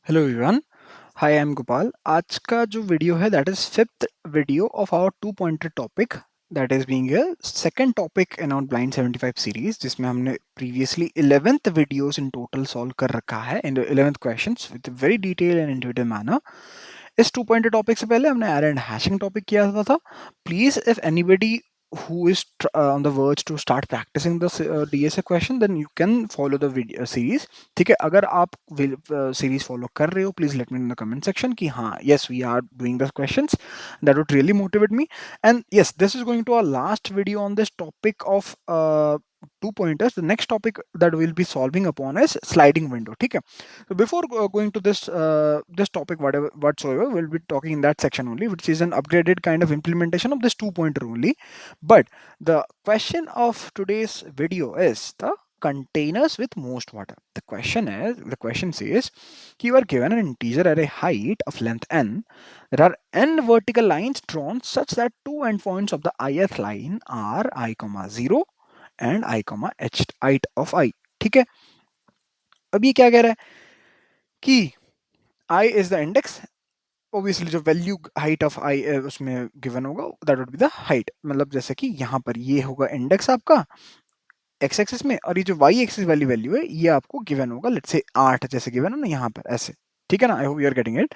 Hello everyone, hi I am Gopal. आज का जो वीडियो है that is fifth video of our two pointed topic that is being a second topic in our blind 75 series, जिसमें हमने previously 11th videos in total solve कर रखा है in 11th questions with very detail and intuitive manner. इस two pointed topic से पहले हमने array and hashing topic किया हुआ था। Please if anybody who is on the verge to start practicing the DSA question, then you can follow the video series. ठीक है, अगर आप सीरीज फॉलो कर रहे हो, please let me in the comment section कि हाँ yes we are doing the questions. That would really motivate me. And yes, this is going to our last video on this topic of two pointers. The next topic that we'll be solving upon is sliding window. ठीक है, so before going to this topic whatsoever, we'll be talking in that section only, which is an upgraded kind of implementation of this two pointer only. But the question of today's video is the containers with most water. The question says you are given an integer array height of length n. There are n vertical lines drawn such that two endpoints of the ith line are I, 0 and I comma H height of I. ठीक है, अब ये क्या कह रहा है कि I is the index, obviously जो वैल्यू हाइट ऑफ आई उसमें गिवन होगा that would be the height. मतलब जैसे कि यहाँ पर ये होगा इंडेक्स आपका एक्स एक्सिस में, और ये जो वाई एक्सिस वाली वैल्यू है ये आपको गिवन होगा, लेट्स से 8 जैसे गिवन है ना यहाँ पर ऐसे। ठीक है ना, I hope you are getting it.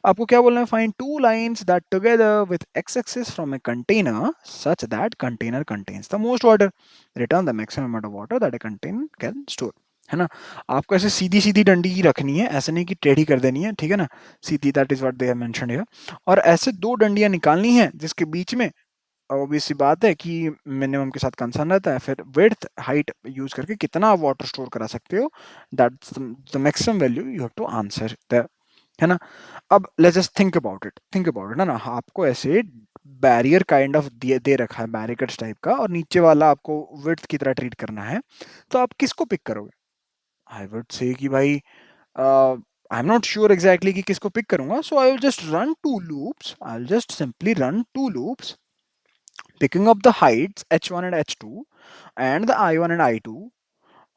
आपको क्या बोलना है, find two lines that together with X axis from a container such that container contains the most water, return the maximum amount of water that a container can store. है ना, आपको ऐसे सीधी सीधी डंडी ही रखनी है, ऐसे नहीं कि टेढ़ी कर देनी है। ठीक है ना, सीधी, that is what they have mentioned here. और ऐसे दो डंडियां निकालनी है जिसके बीच में ऑब्वियस सी बात है कि मिनिमम के साथ कंसर्न रहता है, फिर विड्थ हाइट यूज करके कितना वाटर स्टोर करा सकते हो, that's the maximum value you have to answer the. है ना, अब let's just think about it ना आपको ऐसे बैरियर काइंड ऑफ दे रखा है, बैरिकेड्स टाइप का, और नीचे वाला आपको विड्थ की तरह ट्रीट करना है, तो आप किसको पिक करोगे? आई वुड से कि भाई I am not sure exactly कि किसको पिक करूंगा, so I will just run two loops, I will just simply run two loops picking up the heights h1 and h2 and the i1 and i2.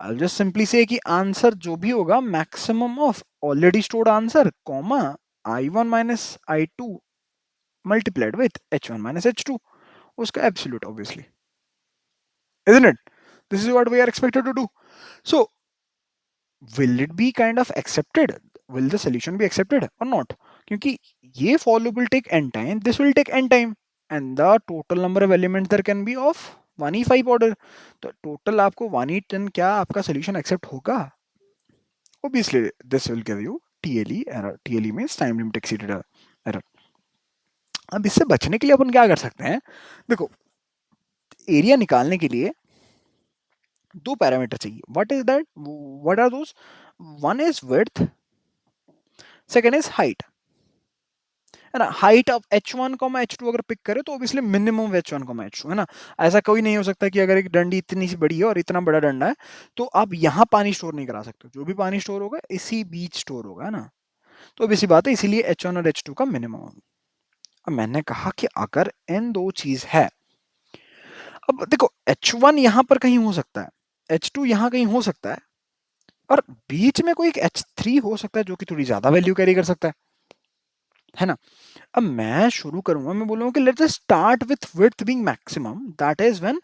I'll just simply say कि answer जो भी होगा maximum of already stored answer comma i1 minus i2 multiplied with h1 minus h2, उसका absolute obviously, isn't it? This is what we are expected to do. So will it be kind of accepted? Will the solution be accepted or not? क्योंकि ये for loop will take n time, this will take n time, and the total number of elements there can be of 1e5 order. तो total आपको 1e10 क्या आपका solution accept होगा? Obviously this will give you TLE error. TLE means time limit exceeded error. अब इससे बचने के लिए अपन क्या कर सकते हैं, देखो एरिया निकालने के लिए दो पैरामीटर चाहिए. What is that, what are those? One is width, second is height. है ना, हाइट ऑफ h1 h2 अगर पिक करे तो ऑब्वियसली मिनिमम h1 h2 है ना. ऐसा कोई नहीं हो सकता कि अगर एक डंडी इतनी सी बड़ी है और इतना बड़ा डंडा है तो आप यहाँ पानी स्टोर नहीं करा सकते. जो भी पानी स्टोर होगा इसी बीच स्टोर होगा, है ना. तो अब इसी बात है, इसीलिए h1 और h2 का मिनिमम. अब मैंने कहा कि अगर n दो चीज है, अब देखो h1 यहाँ पर कहीं हो सकता है, h2 यहाँ कहीं हो सकता है, और बीच में कोई एक h3 हो सकता है जो कि थोड़ी ज्यादा वैल्यू कैरी कर सकता है ना. अब मैं शुरू करूंगा, मैं बोलूंगा कि let's start with width being maximum, that is when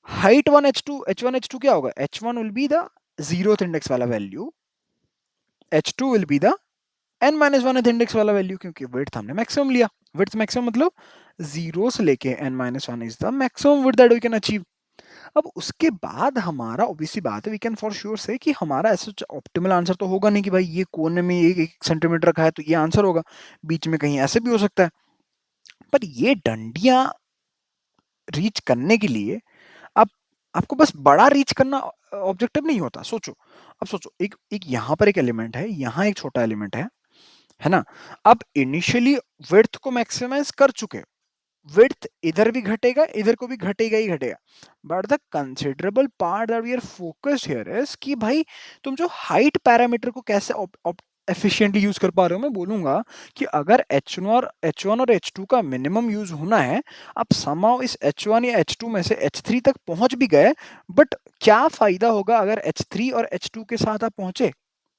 height 1 h2 h1 h2 क्या होगा, h1 will be the 0th index वाला value, h2 will be the n minus 1th index वाला वैल्यू, क्योंकि विड्थ हमने मैक्सिमम लिया. Width maximum मतलब 0 से लेके n minus 1 is the maximum width that we can achieve. अब उसके बाद हमारा ऑब्वियसली बात है, वी कैन फॉर श्योर से कि हमारा ऐसा ऑप्टिमल आंसर तो होगा नहीं कि भाई ये कोने में एक सेंटीमीटर रखा है तो ये आंसर होगा. बीच में कहीं ऐसे भी हो सकता है. पर ये डंडियां रीच करने के लिए आप आपको बस बड़ा रीच करना ऑब्जेक्टिव नहीं होता. सोचो, अब सोचो एक एक यहाँ पर एक एलिमेंट है, यहाँ एक छोटा एलिमेंट है ना. अब इनिशियली विड्थ को मैक्सिमाइज कर चुके, विड्थ इधर भी घटेगा इधर को भी घटेगा ही घटेगा, but the considerable part that we are focused here is कि भाई तुम जो हाइट पैरामीटर को कैसे एफिशिएंटली यूज कर पा रहे हो. मैं बोलूंगा कि अगर H1 और H2 का मिनिमम यूज होना है, आप समाओ इस H1 या H2 में से H3 तक पहुंच भी गए, बट क्या फायदा होगा अगर H3 और H2 के साथ आप पहुंचे.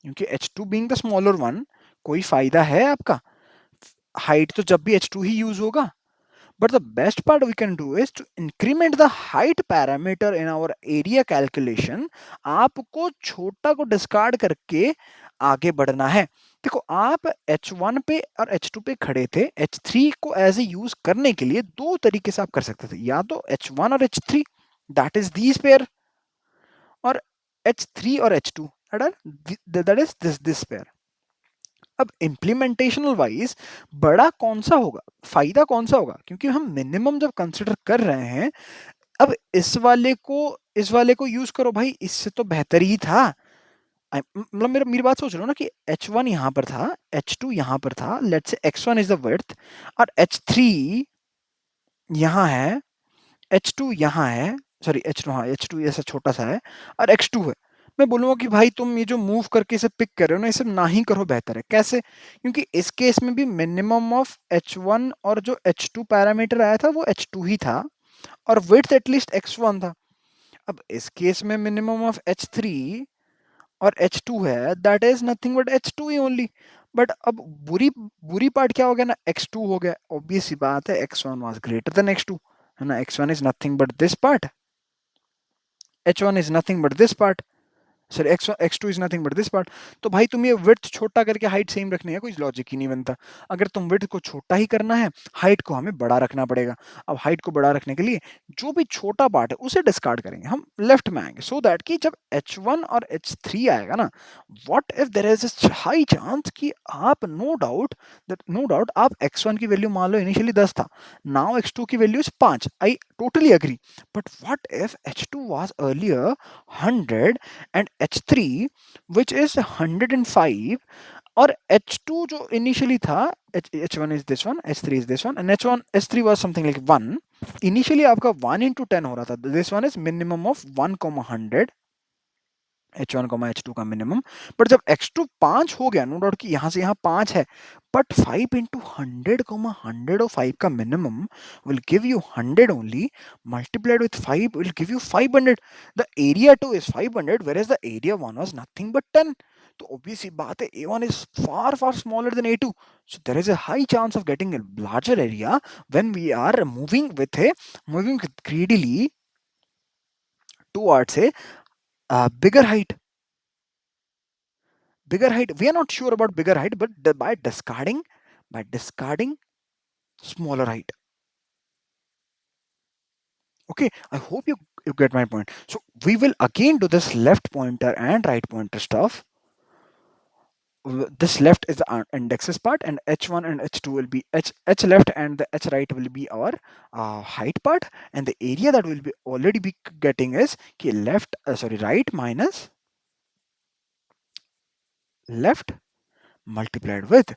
क्योंकि H2 being the smaller one, कोई फायदा है आपका? हाइट तो जब भी H2 ही यूज होगा. But the best part we can do is to increment the height parameter in our area calculation. आपको छोटा को डिस्कार्ड करके आगे बढ़ना है. देखो, आप H1 पे और H2 पे खड़े थे. H3 को एज ए यूज करने के लिए दो तरीके से आप कर सकते थे, या तो H1 और H3, that is these pair, और H3 और H2, that is this pair. अब इम्प्लीमेंटेशनल वाइज बड़ा कौन सा होगा, फायदा कौन सा होगा, क्योंकि हम मिनिमम जब कंसिडर कर रहे हैं. अब इस वाले को यूज करो भाई, इससे तो बेहतर ही था. मतलब मेरा मेरी बात सोच रहे हो ना कि H1 यहां पर था, H2 यहां पर था, let's say X1 is the width, और H3 यहां है, H2 यहाँ है, सॉरी H2, हाँ H2 ऐसा छोटा सा है, और X2 है. मैं बोलूंगा कि भाई तुम ये जो मूव करके इसे पिक कर रहे हो ना, इसे ना ही करो, बेहतर है. कैसे? क्योंकि इस केस में भी मिनिमम ऑफ H1 और जो H2 पैरामीटर आया था वो H2 ही था, और विड्थ एटलीस्ट X1 था. अब इस केस में मिनिमम ऑफ H3 और H2 है, that is nothing but H2 he only. But अब बुरी बुरी पार्ट क्या हो गया ना, X2 हो गया. ऑब्वियस सी बात है, X1 was greater than X2, है ना. X1 is nothing but this part, H1 is nothing but this part, sorry X2 is nothing but this part. तो भाई तुम ये विड्थ छोटा करके हाइट सेम रखनी है, कोई लॉजिक ही नहीं बनता. अगर तुम विड्थ को छोटा ही करना है, हाइट को हमें बड़ा रखना पड़ेगा. अब हाइट को बड़ा रखने के लिए जो भी छोटा पार्ट है उसे डिस्कार्ड करेंगे, हम लेफ्ट में आएंगे, सो दैट कि जब H1 और H3 आएगा ना, what if there is a high chance कि आप नो डाउट आप X1 की वैल्यू मान लो इनिशियली 10 था, नाउ X2 की value is 5, I totally agree. But what if H2 was earlier 100 and H3 which is 105, और H2 जो इनिशियली था, H1 is this one, H3 is this one, and H3 was something like 1. Initially आपका 1 into 10 हो रहा था. This one is minimum of 1,100, H1 H2 का minimum. But जब X2 5 हो गया, नो डाउट कि यहां से यहां 5 है, बट 5 into 100, 105 का minimum will give you 100 only, multiplied with 5 will give you 500. The area 2 is 500, whereas the area 1 was nothing but 10. तो obvious सी बात है, A1 is far far smaller than A2, so there is a high chance of getting a larger area when we are moving greedily towards a bigger height. We are not sure about bigger height, but by discarding smaller height. Okay, I hope you get my point. So we will again do this left pointer and right pointer stuff. This left is the indexes part, and H1 and H2 will be H left, and the H right will be our height part. And the area that will be already be getting is right minus left multiplied with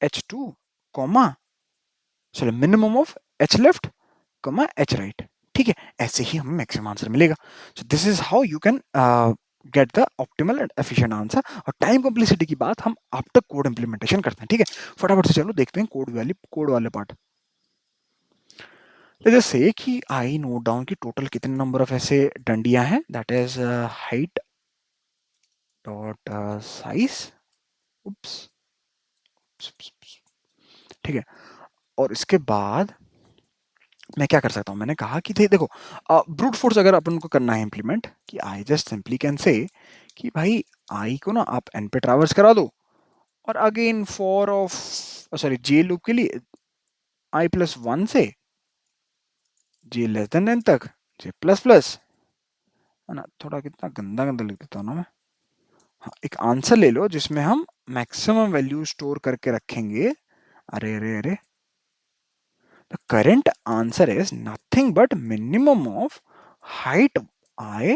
H2 comma, sorry, minimum of H left H right. ठीक है, ऐसे ही हमें maximum answer मिलेगा. So this is how you can get the optimal and efficient answer. और time complexity की बात हम after code implementation करते हैं. ठीक है, फटाफट से चलो देखते हैं कोड वाले पार्ट. लेट्स से कि आई नोट डाउन कि टोटल कितने नंबर ऑफ ऐसे डंडियां हैं, that is height dot size. Oops, ठीक है. और इसके बाद मैं क्या कर सकता हूँ, मैंने कहा कि देखो, ब्रूट फोर्स अगर अपन को करना है इंप्लीमेंट, कि I just simply can say कि भाई आई को ना आप एन पे ट्रावर्स करा दो, और again for of sorry J loop के लिए आई प्लस 1 से जे लेस देन एन तक जे प्लस प्लस, है ना. थोड़ा कितना गंदा गंदा लिख देता हूँ ना मैं. हाँ, एक आंसर ले लो जिसमें हम मैक्सिमम वैल्यू स्टोर करके रखेंगे. अरे अरे अरे, the current answer is nothing but minimum of height I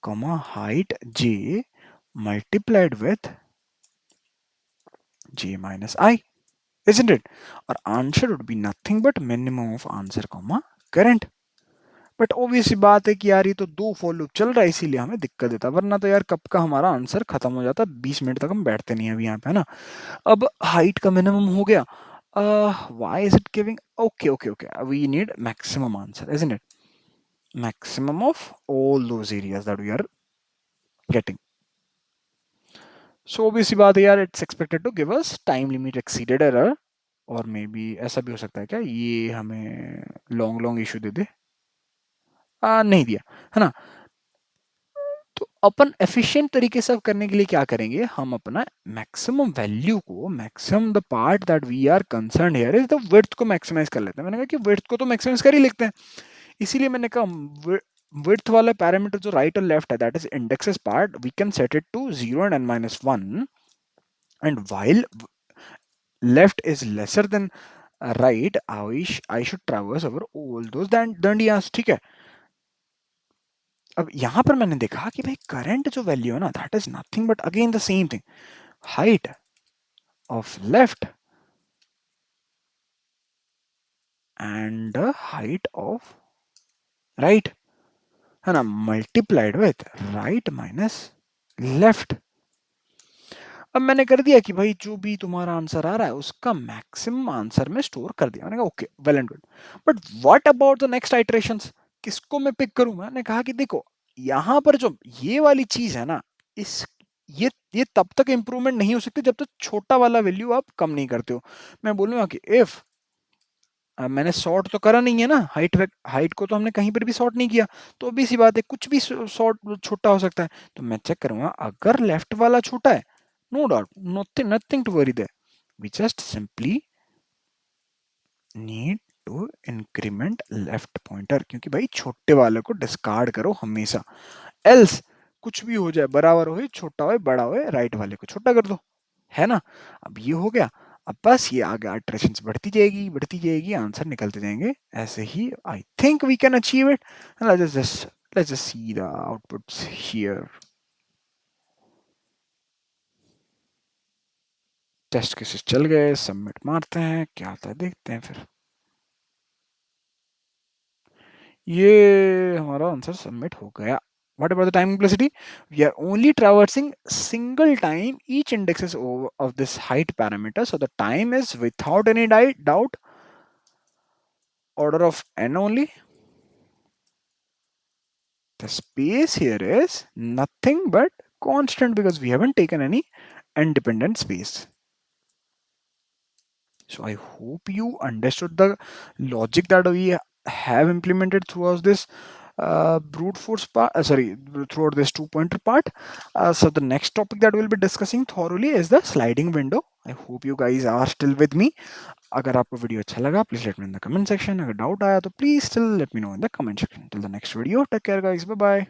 comma height j multiplied with j minus I, isn't it? Our answer would be nothing but minimum of answer comma current. But obvious बात है कि यार ये तो दो for loop चल रहा है, इसीलिए हमें दिक्कत देता, वरना तो यार कब का हमारा आंसर खत्म हो जाता. 20 मिनट तक हम बैठते नहीं है अभी यहाँ पे, है ना. अब हाइट का मिनिमम हो गया. Why is it giving? Okay. We need maximum answer, isn't it? Maximum of all those areas that we are getting. सो भी सी बात है यार, it's expected to give us time limit exceeded error, और may be ऐसा भी हो सकता है क्या ये हमें लॉन्ग लॉन्ग इशू दे दे। नहीं दिया है ना। तो अपन एफिशिएंट तरीके से अब करने के लिए क्या करेंगे, हम अपना मैक्सिमम वैल्यू को, maximum the part that we are concern here is the width को मैक्सिमाइज कर लेते हैं। मैंने कहा कि विड्थ को तो मैक्सिमाइज कर ही लेते हैं, इसीलिए मैंने कहा विड्थ वाला पैरामीटर जो राइट और लेफ्ट है, that is indexes part, we can set it to 0 and n-1, and while left is lesser than right, I should traverse over all those dandias, ठीक है। अब यहां पर मैंने देखा कि भाई करंट जो वैल्यू है ना, that is nothing but again the same thing, height of left and height of right, है ना, multiplied with right minus left. अब मैंने कर दिया कि भाई जो भी तुम्हारा आंसर आ रहा है उसका मैक्सिमम आंसर में स्टोर कर दिया। मैंने कहा okay, well and good, but what about the next iterations, किसको मैं पिक करूं। मैंने कहा कि देखो यहां पर जो ये वाली चीज है ना, इस ये तब तक इंप्रूवमेंट नहीं हो सकती जब तक छोटा वाला वैल्यू आप कम नहीं करते हो। मैं बोलूंगा कि इफ मैंने सॉर्ट तो करा नहीं है ना, हाइट को तो हमने कहीं पर भी सॉर्ट नहीं किया, तो अभी सी बात है कुछ भी सॉर्ट छोटा हो सकता है। तो मैं चेक करूंगा अगर लेफ्ट वाला छोटा है, no doubt, nothing to worry there, we just simply need to increment left pointer, क्योंकि भाई छोटे वाले को डिस्कार्ड करो हमेशा, एल्स कुछ भी हो जाए, बराबर हो, छोटा हो बड़ा हो, राइट वाले को छोटा कर दो, है ना। अब ये हो गया, अब बस ये आगे इटरेशंस बढ़ती जाएगी, आंसर निकलते जाएंगे ऐसे ही। I think we can achieve it. Let's just see the outputs here. Test cases चल गए, सबमिट मारते हैं, क्या आता है देखते हैं फिर। ये हमारा आंसर सबमिट हो गया। What about the time complexity? We are only traversing single time each indexes of this height parameter. So the time is without any doubt order of n only. The space here is nothing but constant because we haven't taken any independent space. So I hope you understood the logic that we have implemented throughout this brute force part, throughout this two-pointer part. So the next topic that we'll be discussing thoroughly is the sliding window. I hope you guys are still with me. अगर आपको video अच्छा लगा, please let me in the comment section. अगर doubt आया तो please still let me know in the comment section. Till the next video, take care guys, bye bye.